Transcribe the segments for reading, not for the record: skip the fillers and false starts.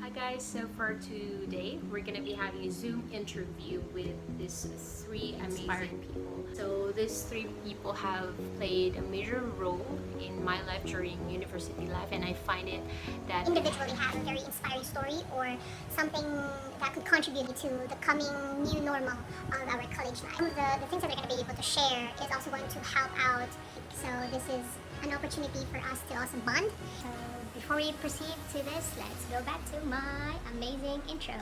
Hi guys, so for today, we're gonna be having a Zoom interview with these three amazing people. So these three people have played a major role in my life during university life, and I find it that individually have a very inspiring story or something that could contribute to the coming new normal of our college life. The things that we're going to be able to share is also going to help out. So this is an opportunity for us to also bond. So before we proceed to this, let's go back to my amazing intro.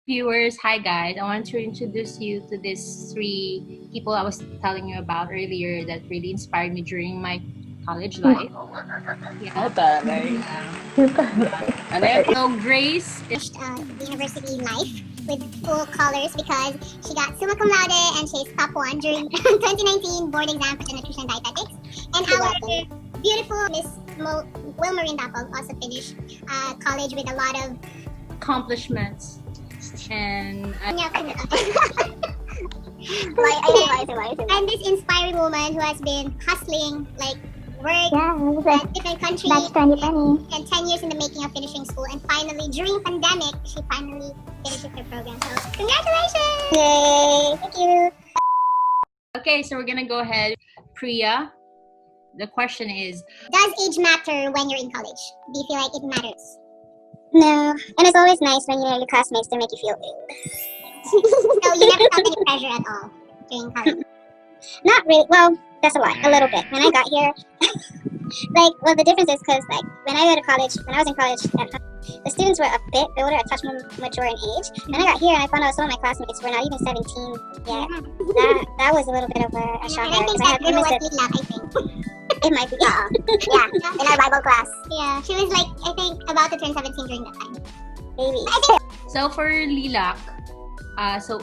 viewers, hi guys. I want to introduce you to these three people I was telling you about earlier that really inspired me during my college life. Yeah. So Grace is University life with full colors because she got summa cum laude and she's top 1 during 2019 board exam for nutrition and dietetics. And our beautiful Miss Wilmaureen Dapog also finished college with a lot of accomplishments. And and this inspiring woman who has been hustling like work at different countries and 10 years in the making of finishing school, and finally during pandemic she finally finished her program. So congratulations! Yay! Thank you. Okay, so we're gonna go ahead. Priya, the question is, does age matter when you're in college? Do you feel like it matters? No, and it's always nice when your classmates don't make you feel old. So you never felt any pressure at all during college? Not really. Well, that's a lie. A little bit. When I got here, the difference is because when I was in college, the students were a bit older, a touch more mature in age. And I got here and I found out some of my classmates were not even 17 yet. That was a little bit of a shock. And I think that girl was Lila, I think. It might be. Yeah, in our Bible class. Yeah, she was I think about to turn 17 during that time. Maybe. So for Lilac,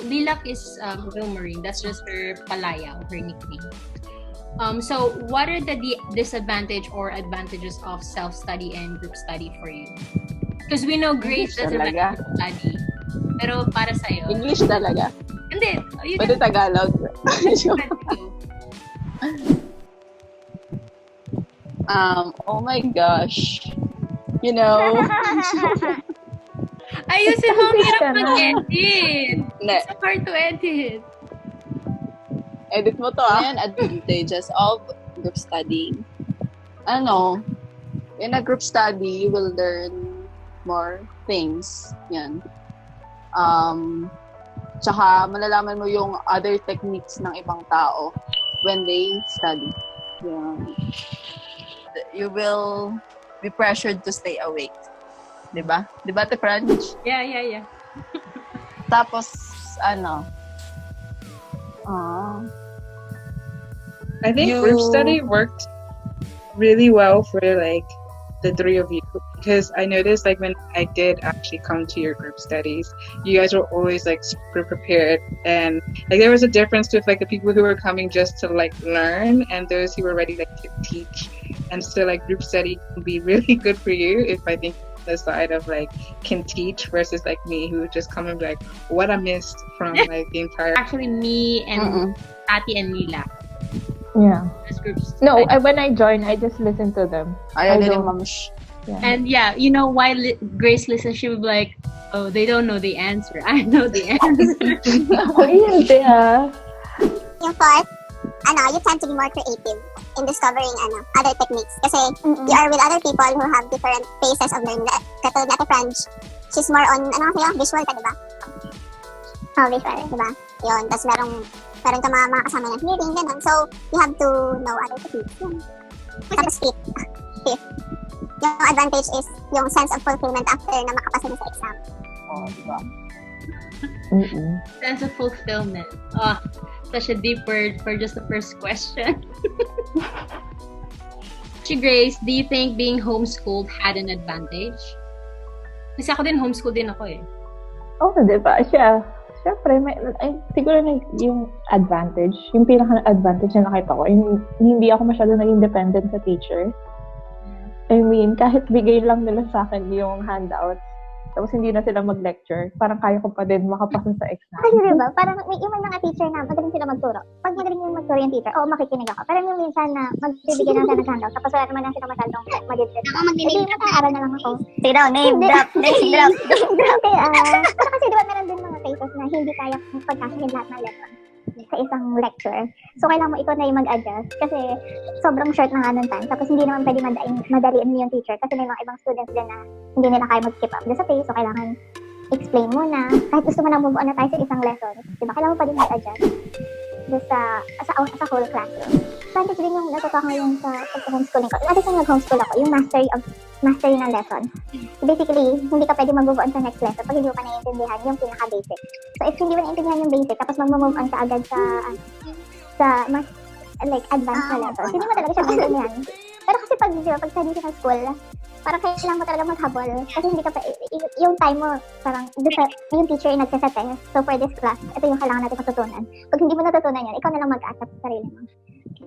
Lilac is Wilmaureen. That's just her palaya, her nickname. So what are the disadvantage or advantages of self-study and group study for you? Because we know Grace doesn't like group study. Pero para sa'yo. English talaga? Hindi. Pwede Tagalog. Oh my gosh. You know. Ayusin mo, ang hirap mag-edit. It's so hard to edit. Edit mo to Yan, advantages of group study. In a group study, you will learn more things. Yan. Tsaka malalaman mo yung other techniques ng ibang tao when they study. Yan. You will be pressured to stay awake. Diba? Diba, Te French? Yeah. Tapos, I think group study worked really well for the three of you, because I noticed when I did actually come to your group studies, you guys were always super prepared, and there was a difference with the people who were coming just to learn and those who were ready to teach. And so group study can be really good for you if I think the side of can teach versus me who just come and be what I missed from the entire. Actually, me and Ati and Lila. Yeah. Groups. No, when I joined, I just listened to them. I don't. Yeah. And you know why Grace listens? She would be like, "Oh, they don't know the answer. I know the answer." Yung fourth, you tend to be more creative in discovering other techniques. Kasi you are with other people who have different phases of learning. Katulad na French, she's more on, visual ka, diba? Oh, visual, diba? Yun, tapos meron ka mga kasama ng hearing, ganun. So, you have to know other techniques. Yun. Tapos fifth. Yung advantage is yung sense of fulfillment after na makapasa na sa exam. Oh, diba? Sense of fulfillment. Oh, such a deep word for just the first question. Grace, do you think being homeschooled had an advantage? Kasi ako din, homeschool din ako eh. Oo, diba? Siyempre, siguro yung advantage, yung pinaka-advantage na nakita ko, hindi ako masyado naging dependent sa teacher. I mean, kahit bigay lang nila sa akin yung handouts, tapos hindi na sila mag-lecture, parang kaya ko pa din makapasa sa exam. Kasi diba, parang may mga teacher na magaling sila magturo. Pag magaling yung magturo yung teacher, makikinig ako. Pero yung minsan na magbibigyan lang siya ng handout, tapos wala naman lang sila masyadong mag-edit. Ako mag-name drop. Mag-aaral na lang ako. Say daw, name drop. Name drop. Kaya, pero kasi diba meron din mga cases na hindi kaya pagkasahin lahat ng lesson sa isang lecture. So, kailangan mo ikaw na yung mag-adjust kasi sobrang short na nga ng time. Tapos, hindi naman pwede madaliin mo yung teacher kasi may mga ibang students din na hindi nila kaya mag-keep up sa pace. So, kailangan explain mo na. Kahit gusto mo na move on na tayo sa isang lesson, diba? Kailangan mo pa din mag-adjust sa whole classroom. Advantage din yung natutuwa ko yung sa pag-homeschooling ko. At yung nag-homeschool ako, yung mastery ng lesson. Basically, hindi ka pwede mag-move on sa next lesson pag hindi mo pa naiintindihan yung pinaka-basic. So, if hindi mo naiintindihan yung basic, tapos mag-move on ka agad sa mas advanced na lesson, hindi mo talaga siya maintindihan. Pero kasi pag traditional school, parang kailangan mo talaga maghabol kasi hindi ka pa, yung time mo, parang yung teacher yung nagsaset so for this class, ito yung kailangan natin matutunan. Pag hindi mo natutunan yan, ikaw na lang mag-accept sa sarili mo.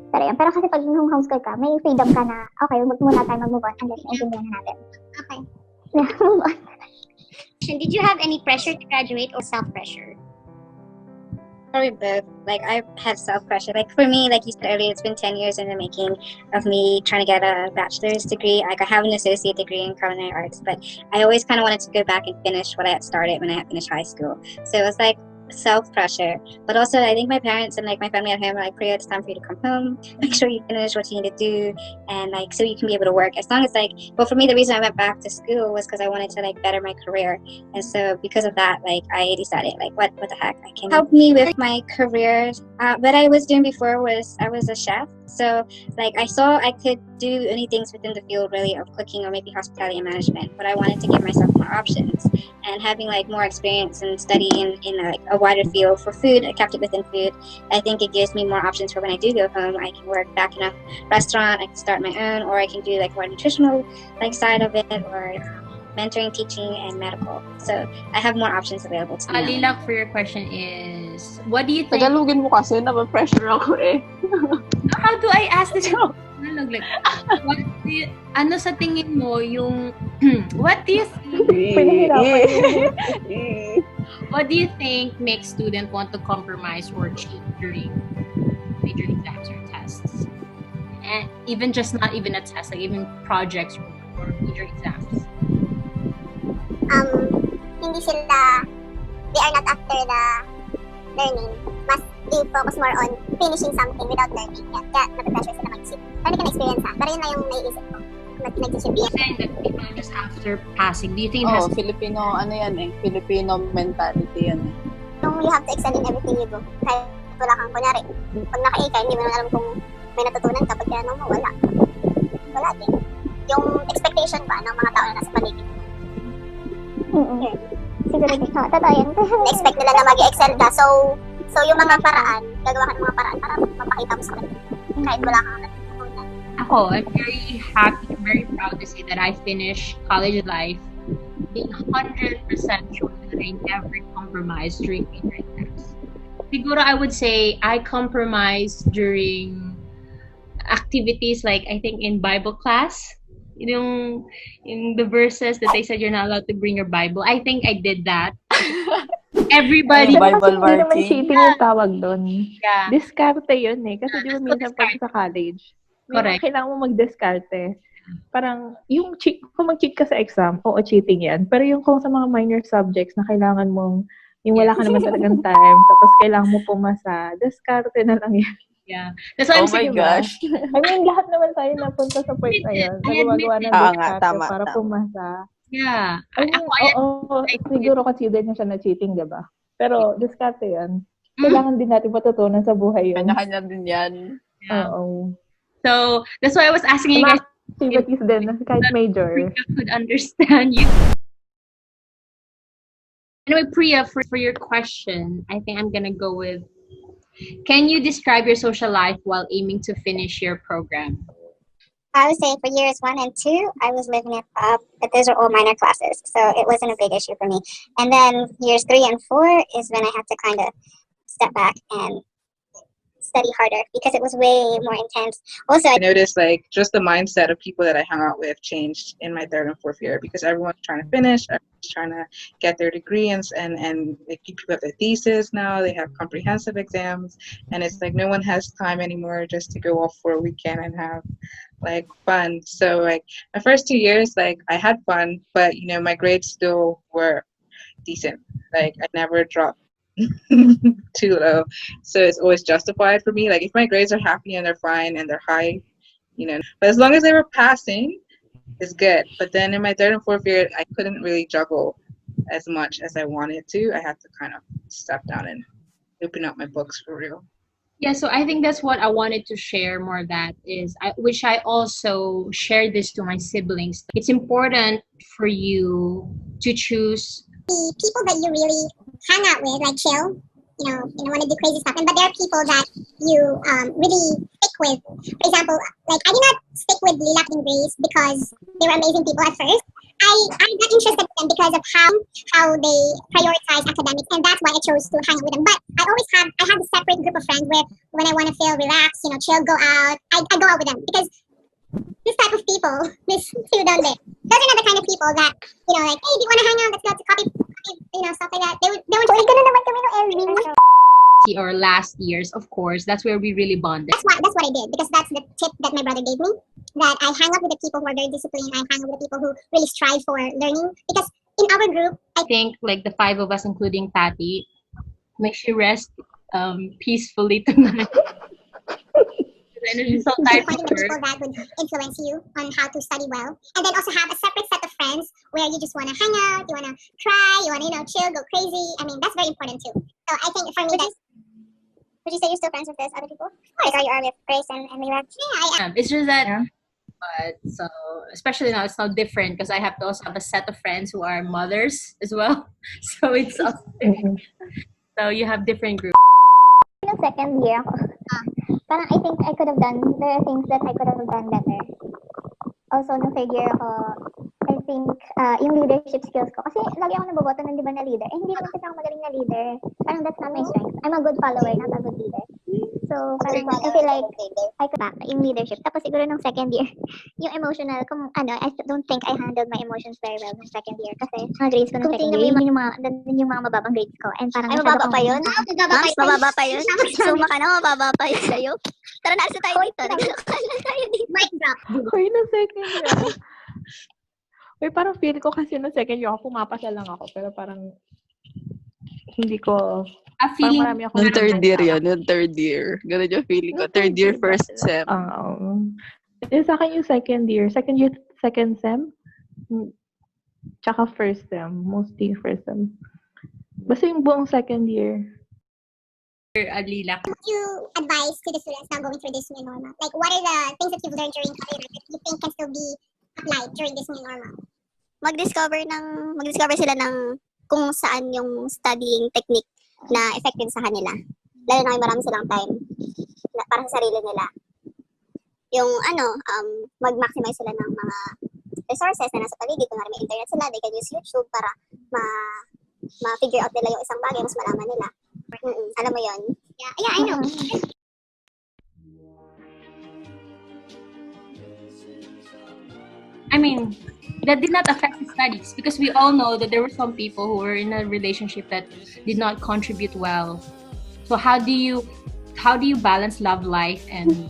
Pero kasi pag nung homeschool ka, may freedom ka na, okay, muna tayo mag-move on unless naintindihan na natin. Okay. Move on. Did you have any pressure to graduate or self-pressure? Probably both. Like, I have self-pressure. Like, for me, like you said earlier, it's been 10 years in the making of me trying to get a bachelor's degree. Like, I have an associate degree in culinary arts, but I always kind of wanted to go back and finish what I had started when I had finished high school. So it was like self-pressure. But also, I think my parents and like my family at home are like, Priya, it's time for you to come home. Make sure you finish what you need to do, and like so you can be able to work. As long as like, well, for me, the reason I went back to school was because I wanted to like better my career. And so because of that, like I decided like, what the heck, I can help me with my career. What I was doing before was I was a chef. So like I saw I could do any things within the field really of cooking or maybe hospitality and management, but I wanted to give myself more options, and having like more experience and studying in like a wider field for food, I kept it within food. I think it gives me more options for when I do go home. I can work back in a restaurant, I can start my own, or I can do like more nutritional like side of it, or mentoring, teaching, and medical. So I have more options available to me. Lilak, for your question is, what do you think? Tagalogin mo kasi, napapressure ako eh. How do I ask this? Like, ano sa tingin mo yung, what do you think? What do you think makes students want to compromise or cheat during major exams or tests? And even just not even a test, like even projects or major exams. Hindi sila, they are not after the learning. Mas they focus more on finishing something without learning. Kaya nape-pressure sila mag-isip. Pero ka na-experience ha. Pero yun na yung naiisip ko. Nag-isip Do you think that people are just after passing? Do you think it has Filipino, ano yan eh, Filipino mentality yan eh. you have to excel in everything you do. Kahit wala kang, kunyari, pag naka-A ka, hindi mo naman alam kung may natutunan ka, pag tinanong mo, wala. Wala din. Yung expectation ba ng mga tao na nasa paligid? Siguro din. Totoo yan. Na-expect nila na mag-excel ka. So yung mga paraan, gagawa ka ng mga paraan para mapakita mo sa kanila. Kahit wala kang natutunan. Ako, I'm very happy, very proud to say that I finished college life being 100% sure that I never compromised during major exams. Siguro I would say I compromised during activities like I think in Bible class. In the verses that they said you're not allowed to bring your Bible. I think I did that. Everybody. Bible Hindi naman working. cheating yung tawag doon. Yeah. Diskarte yun eh. Kasi di ba minsan pag sa college, Correct. kailangan mo mag-diskarte. Parang, kung mag-cheat ka sa exam, oo, cheating yan. Pero yung kung sa mga minor subjects na kailangan mong, yung wala ka naman talagang time, tapos kailangan mo pumasa, diskarte na lang yan. Yeah. That's why I'm saying, gosh. I mean, lahat naman tayo napunta sa point na yun. Sa gumagawa ng diskarte para pumasa. Yeah. I mean, oo, siguro consider na siya na cheating, diba? Pero diskarte yan. Kailangan din natin matutunan sa buhay yun. Kanya-kanya din yan. Yeah. Oo. So, that's why I was asking you guys activities din, kahit major. Priya could understand you. Anyway, Priya, for your question, I think I'm gonna go with, can you describe your social life while aiming to finish your program? I would say for years 1 and 2, I was living it up, but those are all minor classes, so it wasn't a big issue for me. And then years 3 and 4 is when I had to kind of step back and study harder because it was way more intense. Also, I noticed like just the mindset of people that I hung out with changed in my third and fourth year because everyone's trying to finish, everyone's trying to get their degree, and like people have their thesis now, they have comprehensive exams, and it's like no one has time anymore just to go off for a weekend and have like fun. So like my first 2 years, like I had fun, but you know my grades still were decent. Like I never dropped too low, so it's always justified for me. Like if my grades are happy and they're fine and they're high, you know, but as long as they were passing, it's good. But then in my third and fourth year, I couldn't really juggle as much as I wanted to. I had to kind of step down and open up my books for real. Yeah, so I think that's what I wanted to share more. That is, which I also shared this to my siblings. It's important for you to choose the people that you really hang out with, like chill, you know, want to do crazy stuff. But there are people that you really stick with. For example, like I did not stick with Lilac and Grace because they were amazing people at first. I got interested in them because of how they prioritize academics, and that's why I chose to hang out with them. But I have a separate group of friends where when I want to feel relaxed, you know, chill, go out, I go out with them because this type of people, this two down there, those are not the kind of people that, you know, like, hey, do you want to hang out? Let's go to coffee, you know, stuff like that. They would just like, or last years, of course, that's where we really bonded. That's what I did, because that's the tip that my brother gave me, that I hang out with the people who are very disciplined. I hang out with the people who really strive for learning, because in our group, I think like the five of us, including Patty, may she rest peacefully tonight. She's so tired finding the people that would influence you on how to study well, and then also have a separate set of friends where you just want to hang out, you want to cry, you want to, you know, chill, go crazy. I mean, that's very important too. So I think for me, that's. Would you say you're still friends with these other people? Like, are you with Grace and Lilac? Yeah, I am. It's just that, but so especially now, it's now different because I have to also have a set of friends who are mothers as well. So it's so you have different groups. In the second year, parang I think I could have done, there are things that I could have done better. Also, no third year ako, I think, yung leadership skills ko. Kasi lagi ako naboboto ng, di ba, na leader. Eh, hindi naman kasi ako magaling na leader. Parang that's not my strength. I'm a good follower, not a good leader. So, parang I feel like I could back yung leadership. Tapos siguro nung second year, yung emotional, kung ano, I don't think I handled my emotions very well nung second year. Kasi mga grades ko nung second year, yung mga mababang grades ko. And parang ay, mababa pa yun? Mababa pa yun? Suma ka na, mababa pa yun sa'yo. Tara na, asa tayo dito. Nagkakalan tayo dito. Mic drop. Uy, na second year. Uy, parang feel ko kasi na second year ako, pumapasa lang ako. Pero parang hindi ko... feeling marami ako Yung third year yun, yung third year. Ganun yung feeling ko. Third year, first sem. Sa akin yung second year, second sem, tsaka first sem, mostly first sem. Basta yung buong second year. Lilac. What do you advise to the students now going through this new normal? Like, what are the things that you've learned during college that you think can still be applied during this new normal? Mag-discover sila ng kung saan yung studying technique na effective sa kanila. Lalo na may marami silang time para sa sarili nila. Yung mag-maximize sila ng mga resources na nasa paligid. Kung may internet sila, they can use YouTube para ma-figure out nila yung isang bagay, mas malaman nila. Alam mo yun? Yeah, I know. I mean, that did not affect the studies because we all know that there were some people who were in a relationship that did not contribute well. So how do you balance love life and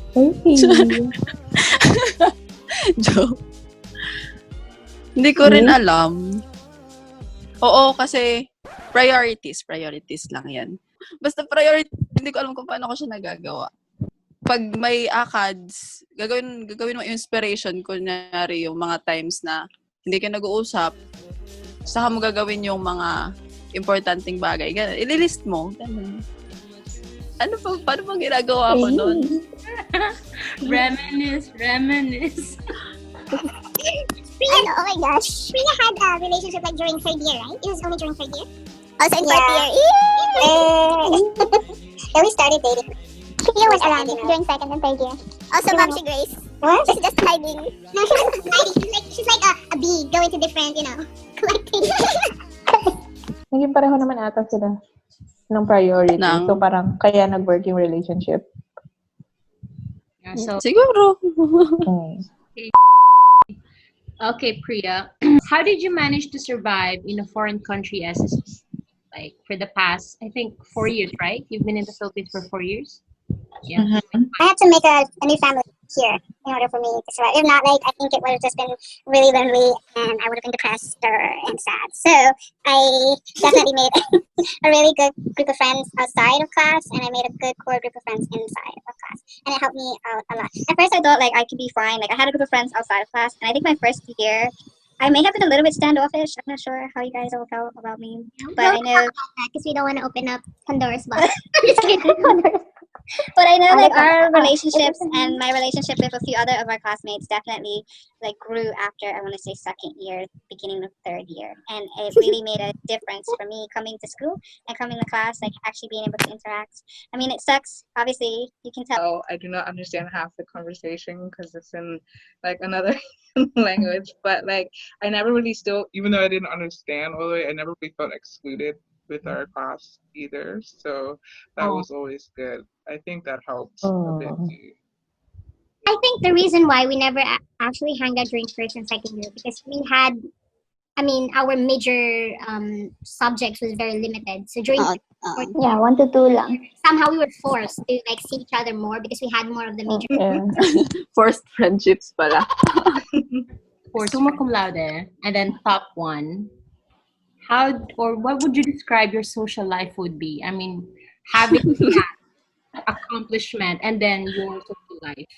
Joke. Hindi ko rin alam. Oo, kasi priorities lang yan. Basta priority, hindi ko alam kung paano ko siya nagagawa. Pag may ACADS, gagawin mo inspiration, kunyari yung mga times na hindi ka nag-uusap, saka mo gagawin yung mga importanteng bagay. Ililist mo. Ganun. Paano bang ginagawa ko nun? Reminisce. Priya, oh my gosh. Priya had a relationship like during third year, right? It was only during third year? Also in fourth year. Then we started dating. Priya was around during second and third year. Also, Mamsi Grace. What? She's just hiding. No, she's not hiding. She's like a bee going to different, collecting. Naging pareho naman ata sila ng priority. So parang kaya nag-work yung relationship. So, Siguro. Mm. okay, Priya, how did you manage to survive in a foreign country as a student? Like for the past, I think 4 years, right? You've been in the Philippines for 4 years. Yeah. I had to make a new family here in order for me to survive. If not, like, I think it would have just been really lonely and I would have been depressed and sad. So I definitely made a really good group of friends outside of class, and I made a good core group of friends inside of class, and it helped me out a lot. At first, I thought like I could be fine. Like I had a group of friends outside of class, and I think my first year, I may have been a little bit standoffish. I'm not sure how you guys all felt about me, but I know because we don't want to open up Pandora's box. Just kidding. But I know like our relationships and my relationship with a few other of our classmates definitely like grew after, I want to say, second year, beginning of third year, and it really made a difference for me coming to school and coming to class, like actually being able to interact. I mean, it sucks, obviously, you can tell. Oh, I do not understand half the conversation because it's in like another language, but like I never really still, even though I didn't understand all the way, I never really felt excluded with our class either. So that was always good. I think that helped a bit too. I think the reason why we never actually hung out during first and second year because we had, I mean, our major subjects was very limited. So during 1 to 2 lang. somehow we were forced to like see each other more because we had more of the major. Yeah. Forced friendships pala. For summa cum laude, and then top one. How or what would you describe your social life would be? I mean, having that accomplishment and then your social life.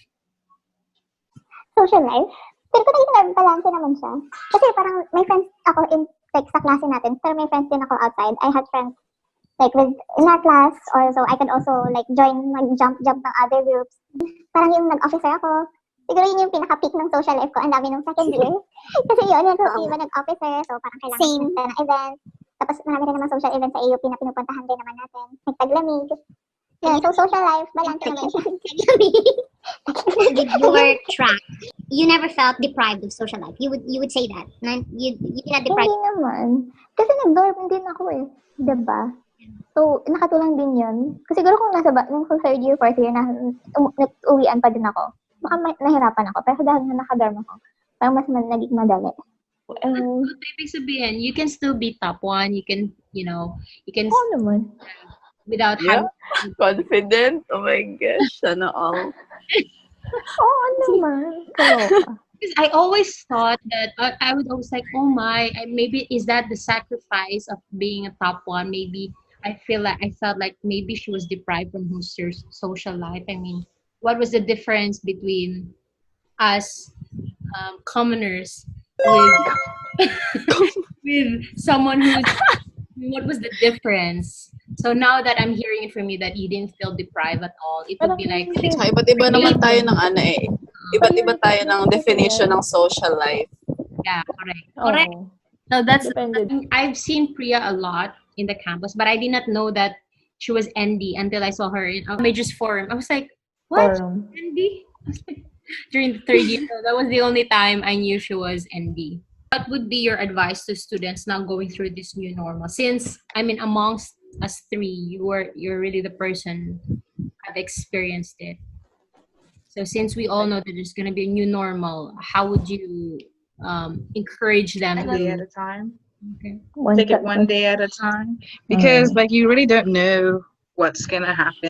Social life? Pero ko na balance naman siya. Kasi parang may friends ako in like sa klase natin, pero may friends din ako outside. I had friends like with in our class, or so I could also like join jump ng other groups. Parang yung nag-officer ako, siguro yun yung pinaka-peak ng social life ko. Ang dami ng second year. Kasi yun iba nag-officer, so parang kailangan ng event. Tapos marami rin naman social events sa AUP na pinupuntahan din naman natin. Nagtaglamig. Yeah, so social life, balance naman siya. With your track, you never felt deprived of social life. You would say that. You not deprived. Hindi naman. Kasi nag-dorm din ako eh. Diba? So, nakatulong din yun. Kasi siguro kung nung third year, fourth year, nag-uwian pa din ako. Baka nahirapan ako. Pero dahil na nakadorm ako, parang mas naging madali. Ibig sabihin, you can still be top one. You can, Oo naman. without Yeah. having Confident. Oh my gosh. Sana all. Oo naman. Kaloka. Because I always thought that I would always like, oh my, maybe is that the sacrifice of being a top one? Maybe I felt like maybe she was deprived from her social life. I mean, what was the difference between us commoners with someone who's what was the difference? So now that I'm hearing it from you that you didn't feel deprived at all, it would be like Iba't iba naman tayo ng Iba't iba tayo ng definition ng social life. yeah, correct. So Depende. I've seen Priya a lot in the campus, but I did not know that she was ND until I saw her in a majors forum. I was like, what? ND? During the third year. So that was the only time I knew she was ND. What would be your advice to students now going through this new normal? Since, I mean, amongst us three, you're really the person who have experienced it. So since we all know that there's going to be a new normal, how would you encourage them? One day at a time. Okay. Take it one day at a time. Because like you really don't know what's gonna happen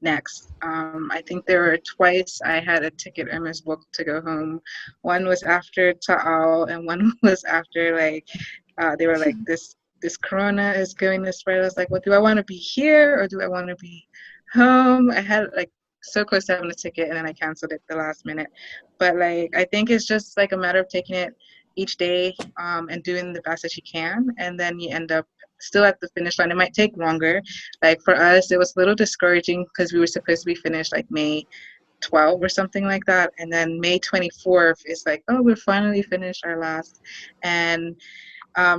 next. I think there were twice I had a ticket MS book to go home. One was after Ta'al and one was after like they were like this corona is going this way. I was like, well, do I want to be here or do I want to be home? I had like so close to having a ticket and then I canceled it the last minute. But like I think it's just like a matter of taking it each day and doing the best that you can, and then you end up still at the finish line. It might take longer. Like for us, it was a little discouraging because we were supposed to be finished like May 12 or something like that, and then May 24th is like, oh, we're finally finished our last. And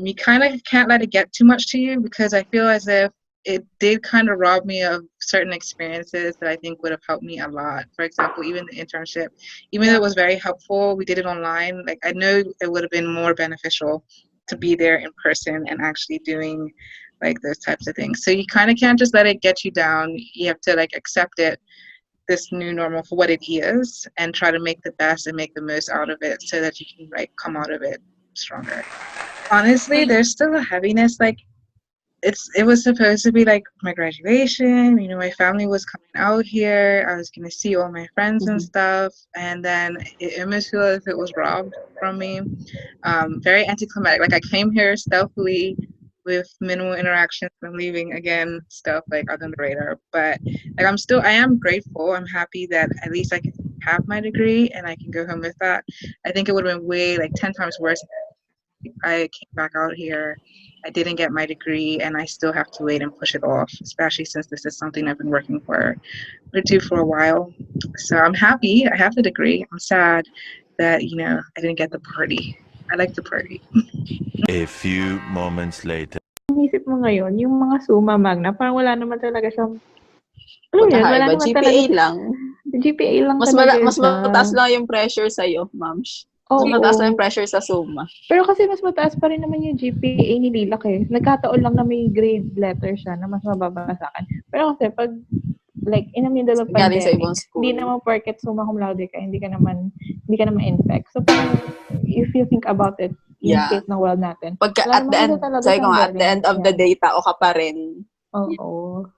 you kind of can't let it get too much to you, because I feel as if it did kind of rob me of certain experiences that I think would have helped me a lot. For example, even the internship, even though it was very helpful, we did it online. Like I know it would have been more beneficial to be there in person and actually doing like those types of things. So you kind of can't just let it get you down. You have to like accept it this new normal for what it is and try to make the best and make the most out of it so that you can like come out of it stronger. Honestly, there's still a heaviness. Like it was supposed to be like my graduation, you know, my family was coming out here, I was gonna see all my friends and stuff, and then it almost feels as if it was robbed from me. Very anticlimactic. Like I came here stealthily with minimal interactions and leaving again stuff like under the radar. But like I am grateful. I'm happy that at least I can have my degree and I can go home with that. I think it would have been way like 10 times worse. I came back out here, I didn't get my degree, and I still have to wait and push it off, especially since this is something I've been working for a while. So I'm happy I have the degree. I'm sad that, you know, I didn't get the party. I like the party. A few moments later. Isip mo ngayon, yung mga summa magna, parang wala naman talaga siyang, wala naman GPA talaga, lang. GPA lang Mas talaga. mas mataas lang yung pressure sa'yo, ma'am. Oo. Mas mataas lang yung pressure sa summa. Pero kasi mas mataas pa rin naman yung GPA ni Lilac eh. Nagkataon lang na may grade letter siya na mas mababa sa akin. Pero kasi pag like in the middle of Galing sa pandemic, ibang school. hindi naman porket summa cum laude ka, hindi ka naman infect. So parang if you think about it, yung state ng world natin. Pagka wala at the end, sabi ko nga, at the end of the day, tao ka pa rin. Oo.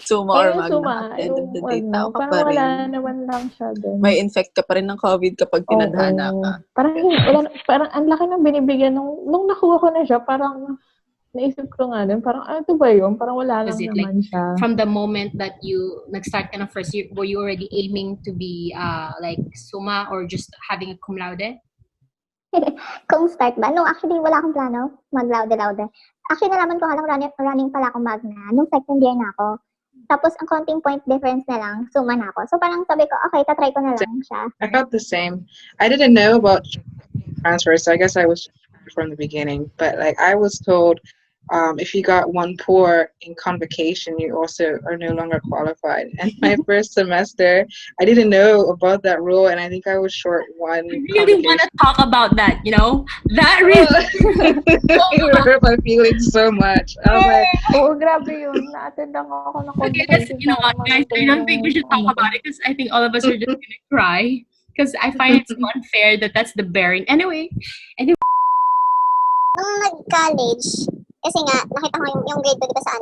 Summa or magna, at the end of the day, tao ka pa rin. Wala naman lang siya din. May infect ka pa rin ng COVID kapag tinadhana ka. Parang ang laki ng binibigyan nung nakuha ko na siya, parang naisip ko nga din, parang ito ba yun? Parang wala lang naman like, siya. From the moment that you nag-start ka ng first year, were you already aiming to be like summa or just having a cum laude? Kung start ba? No, actually, wala akong plano mag-laude. Actually, nalaman ko halang running pala akong magna nung second year na ako. Tapos, ang konting point difference na lang, summa na ako. So, parang sabi ko, okay, tatry ko na lang siya. I felt the same. I didn't know about transfer, so I guess I was from the beginning. But, like, I was told if you got one pour in convocation, you also are no longer qualified. And my first semester, I didn't know about that rule, and I think I was short one. I really want to talk about that, you know? That really... It hurt my feelings so much. I was like... Oo, grabe yun. Na-attend ako ng okay, you know what, guys? I don't think we should talk about it because I think all of us are just gonna cry. Because I find it so unfair that that's the bearing. Anyway. Nung nag-college, kasi nga, nakita ko yung grade ko dito sa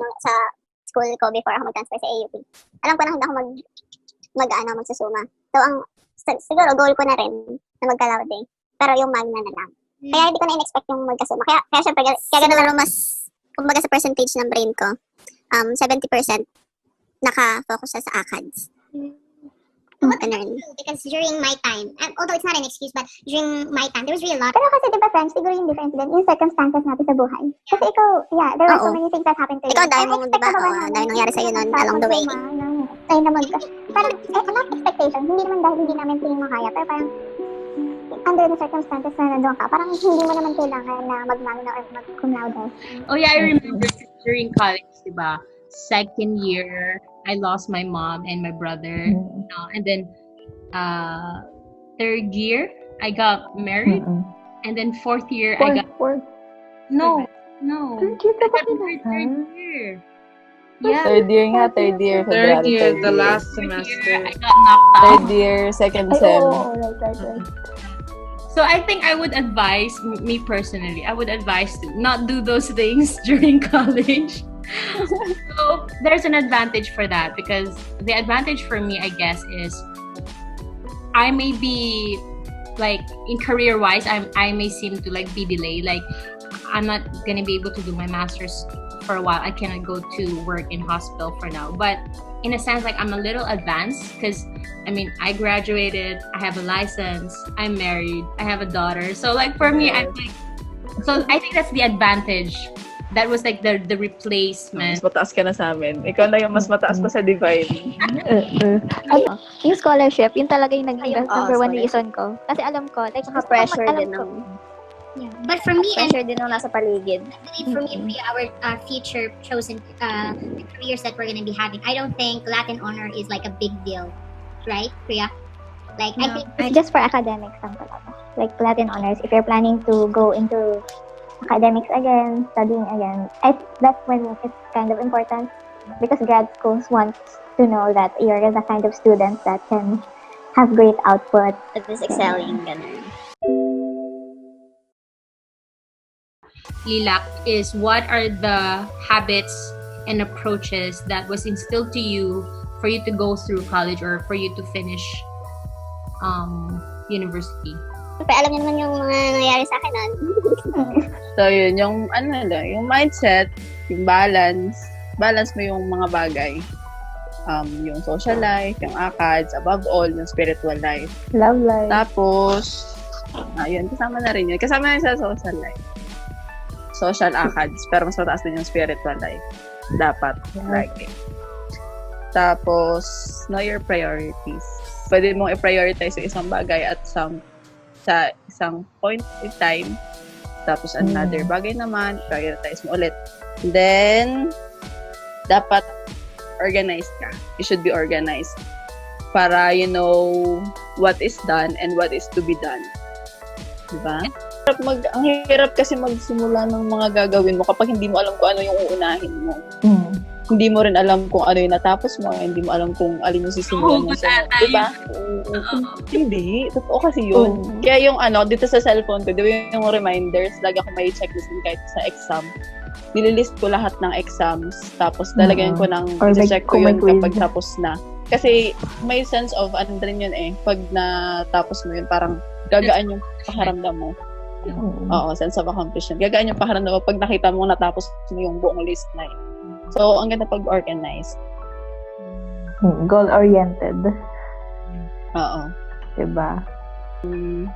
school ko before ako mag-transfer sa AUP. Alam ko na hindi ako magsusuma. So, siguro goal ko na rin na magka-laude. Pero yung magna na lang. Kaya hindi ko na in-expect yung magkasuma. Kaya syempre, kaya ganun lang mas, kumbaga sa percentage ng brain ko, 70% naka-focus siya sa ACADS. Because during my time, although it's not an excuse, but during my time, there was really a lot. Pero kasi diba, friends, siguro yung difference din, yung circumstances natin sa buhay. Kasi ikaw, there were so many things that happened to you. Ikaw, dahil mong, diba, dahil nangyari sa'yo nun along the way. Parang, a lot of expectations, hindi naman dahil hindi namin tingin makaya, pero parang, under the circumstances na nandun ka, parang hindi mo naman kailangan na mag-magna or mag-cum laude. Oh yeah, I remember during college, diba? Second year, I lost my mom and my brother. You know, and then third year, I got married. And then fourth year, I got... No. Third year ka ba third year. Yeah. Third year. Third year, the last semester. I got knocked out. Third year, second sem. Right. So I think I would advise, me personally, I would advise to not do those things during college. So there's an advantage for that, because the advantage for me, I guess, is I may be like in career wise, I may seem to like be delayed. Like I'm not gonna be able to do my master's for a while. I cannot go to work in hospital for now. But in a sense, like I'm a little advanced because I mean I graduated, I have a license, I'm married, I have a daughter. So like for me, I'm like, so I think that's the advantage. That was like the replacement. Mas mataas ka na sa amin. Ikaw na yung mas mataas pa sa Divine. Yung scholarship, yun talaga yung naging number one reason ko. Kasi alam ko, like, Pressure din ko. ng... Yeah. But for me, Pressure din ng nasa paligid. for me, our future chosen careers that we're gonna be having, I don't think Latin honor is like a big deal, right, Priya? Like, No, I think it's just for academics lang talaga. Like Latin honors, if you're planning to go into academics again, studying again, that's when it's kind of important because grad schools want to know that you're the kind of student that can have great output. That is excelling, ganun. Lilac, is what are the habits and approaches that was instilled to you for you to go through college or for you to finish university? Siyempre, alam niyo naman yung mga nangyayari sa akin nun. So, yun, yung mindset, yung balance mo yung mga bagay. Yung social life, yung ACADS, above all, yung spiritual life. Love life. Tapos, yun, kasama na rin yun. Kasama na sa social life. Social ACADS, pero mas mataas din yung spiritual life. Dapat, lagi. Tapos, know your priorities. Pwede mong i-prioritize yung isang bagay at sa isang point in time. Tapos, another bagay naman, prioritize mo ulit. Then, dapat organized ka. You should be organized para you know what is done and what is to be done. Diba? Ang hirap kasi magsimula ng mga gagawin mo kapag hindi mo alam kung ano yung uunahin mo. Hindi mo rin alam kung ano yung natapos mo, hindi mo alam kung alin yung sisimulan mo. Diba? Hindi. Totoo kasi yun. Kaya yung dito sa cellphone ko, diba yung reminders, lagi ako may checklist din kahit sa exam. Nililist ko lahat ng exams, tapos lalagyan ko ng, check ko yun kapag tapos na. Kasi may sense of, rin yun pag natapos mo yun, parang gagaan yung pakaramdam mo. Oo, sense of accomplishment. Gagaan yung pakaramdam mo pag nakita mo natapos mo yung buong list na yun. So, ang ganda pag-organize. Goal-oriented. Oo. Diba? Yung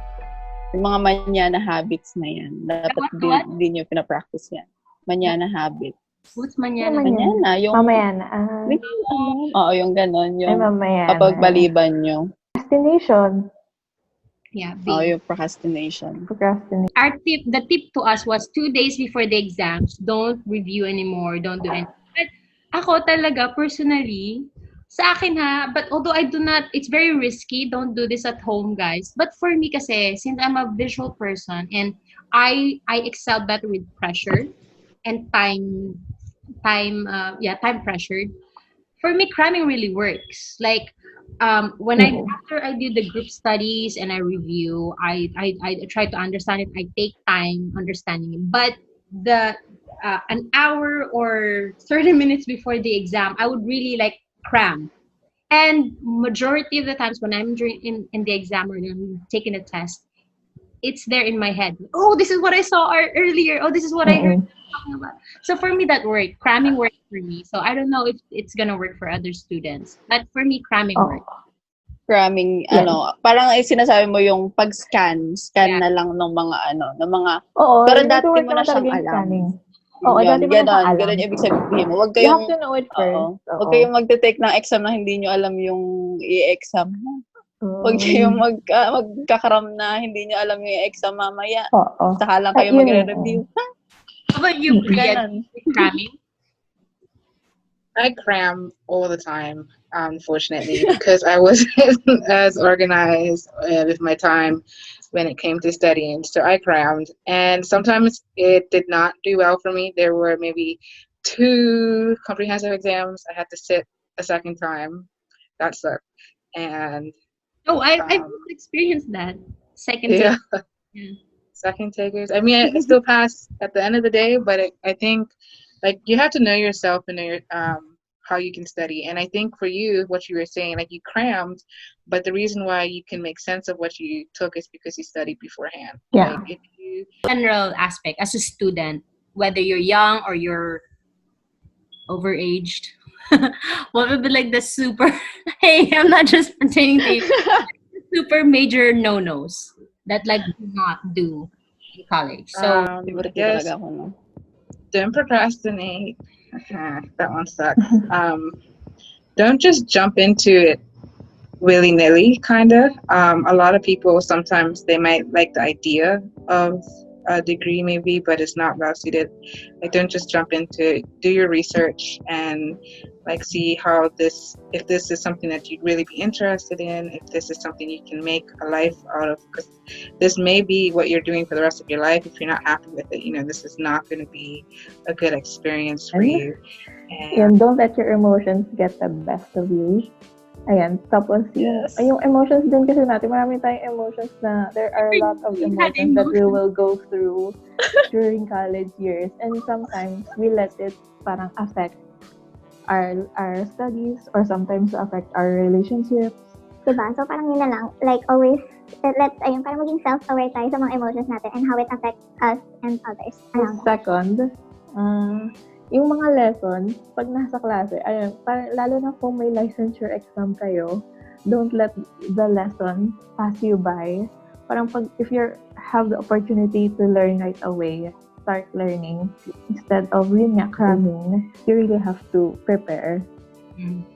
mga manyana habits na yan, dapat din nyo pinapractice yan. Manyana habit. What's manyana? Manyana, yung... Mamayana. Oo, yung ganon. Yung mamayana. kapag baliban nyo. Procrastination. Yeah, yung procrastination. The tip to us was 2 days before the exams, don't review anymore, don't do anything. But ako talaga, personally, sa akin but although I do not, it's very risky, don't do this at home, guys. But for me kasi, since I'm a visual person and I excel better with pressure and time pressured, for me, cramming really works. Like, after I do the group studies and I review, I try to understand it. I take time understanding it. But an hour or 30 minutes before the exam, I would really cram. And majority of the times when I'm in the exam or I'm taking a test, it's there in my head. Oh, this is what I saw earlier. Oh, this is what I heard talking about. So for me, that worked. Cramming worked for me. So I don't know if it's gonna work for other students. But for me, cramming worked. Cramming, parang sinasabi mo yung pag-scan na lang ng mga pero dati mo na siyang alam. Oo, dati mo na siyang alam. Ganun yung ibig sabihin mo. You have to know it first. Huwag kayong magte-take ng exam na hindi nyo alam yung i-exam. Huwag kayong magkakaram na hindi nyo alam yung exam mamaya. Saka lang kayo magre-review. How about you, Priya? Cramming? I cram all the time, unfortunately, because I wasn't as organized with my time when it came to studying. So I crammed, and sometimes it did not do well for me. There were maybe 2 comprehensive exams I had to sit a second time. That sucked. And I've experienced that. Second takers. I mean, I still passed at the end of the day, but I think you have to know yourself and know your, how you can study. And I think for you, what you were saying, you crammed, but the reason why you can make sense of what you took is because you studied beforehand. Yeah. General aspect as a student, whether you're young or you're overaged, what would be the super? Hey, I'm not just pertaining to you. Super major no-nos that do not do in college. So yes. Don't procrastinate. That one sucks. Don't just jump into it willy-nilly, kind of. A lot of people, sometimes they might like the idea of degree maybe, but it's not well suited, like don't just jump into it. Do your research and like see how if this is something that you'd really be interested in, if this is something you can make a life out of, because this may be what you're doing for the rest of your life. If you're not happy with it, this is not going to be a good experience for you. And don't let your emotions get the best of you. Ayan, tapos yung emotions din kasi natin, marami tayong emotions na there are a lot of emotions that we will go through during college years, and sometimes we let it parang affect our studies or sometimes affect our relationships. Diba? So parang yun na lang, like always, parang maging self-aware tayo sa mga emotions natin and how it affects us and others around us. Second, yung mga lessons, pag nasa klase, parang, lalo na kung may licensure exam kayo, don't let the lesson pass you by. Parang if you have the opportunity to learn right away, start learning. Instead of cramming, you really have to prepare.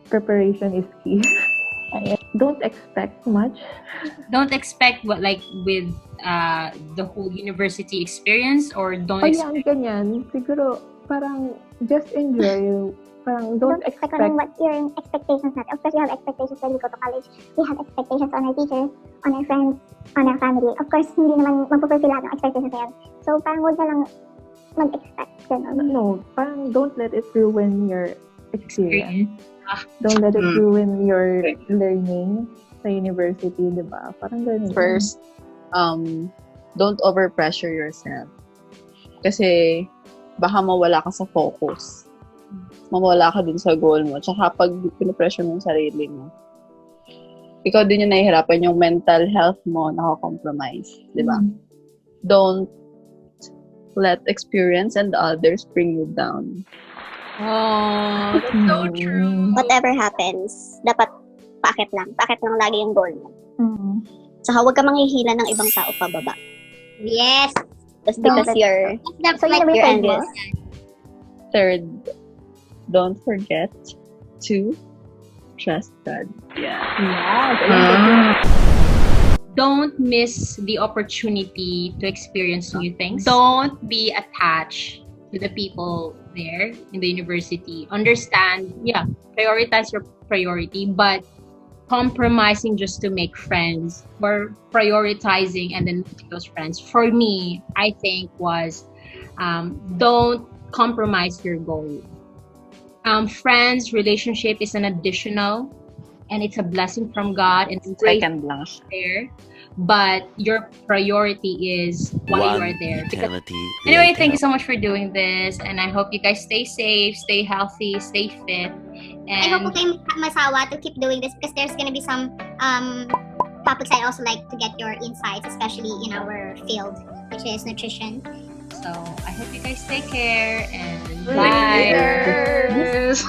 Preparation is key. Don't expect much. Don't expect what with the whole university experience, or don't ganyan. Siguro, parang just enjoy. Parang don't expect what your expectations natin. Of course, we have expectations when we go to college. We have expectations on our teachers, on our friends, on our family. Of course, hindi naman magpupulfill lahat ng expectations na yan. So, parang huwag na lang mag-expect. No, parang don't let it ruin your experience. Don't let it ruin your learning sa university, diba? Parang ganun. First, don't overpressure yourself. Kasi, baka mawala ka sa focus. Mawala ka dun sa goal mo. Tsaka pag pinapressure mo yung sarili mo, ikaw din yung nahihirapan, yung mental health mo nakakompromise. Diba? Don't let experience and others bring you down. Oh, that's so true. Whatever happens, dapat paakit lang. Paakit lang lagi yung goal mo. Saka huwag ka manghihila ng ibang tao pababa. Yes! Just because you're envious. Third, don't forget to trust God. Don't miss the opportunity to experience new things. Don't be attached to the people there in the university. Understand, prioritize your priority, but compromising just to make friends or prioritizing and then make those friends, for me, I think was don't compromise your goal. Friends, relationship is an additional, and it's a blessing from God, and Second lang. there, but your priority is why you are there. Anyway, thank you so much for doing this, and I hope you guys stay safe, stay healthy, stay fit. And I hope kayo masawa to keep doing this, because there's gonna be some topics I also like to get your insights, especially in our field, which is nutrition. so I hope you guys take care, and Bye. bye. Yes.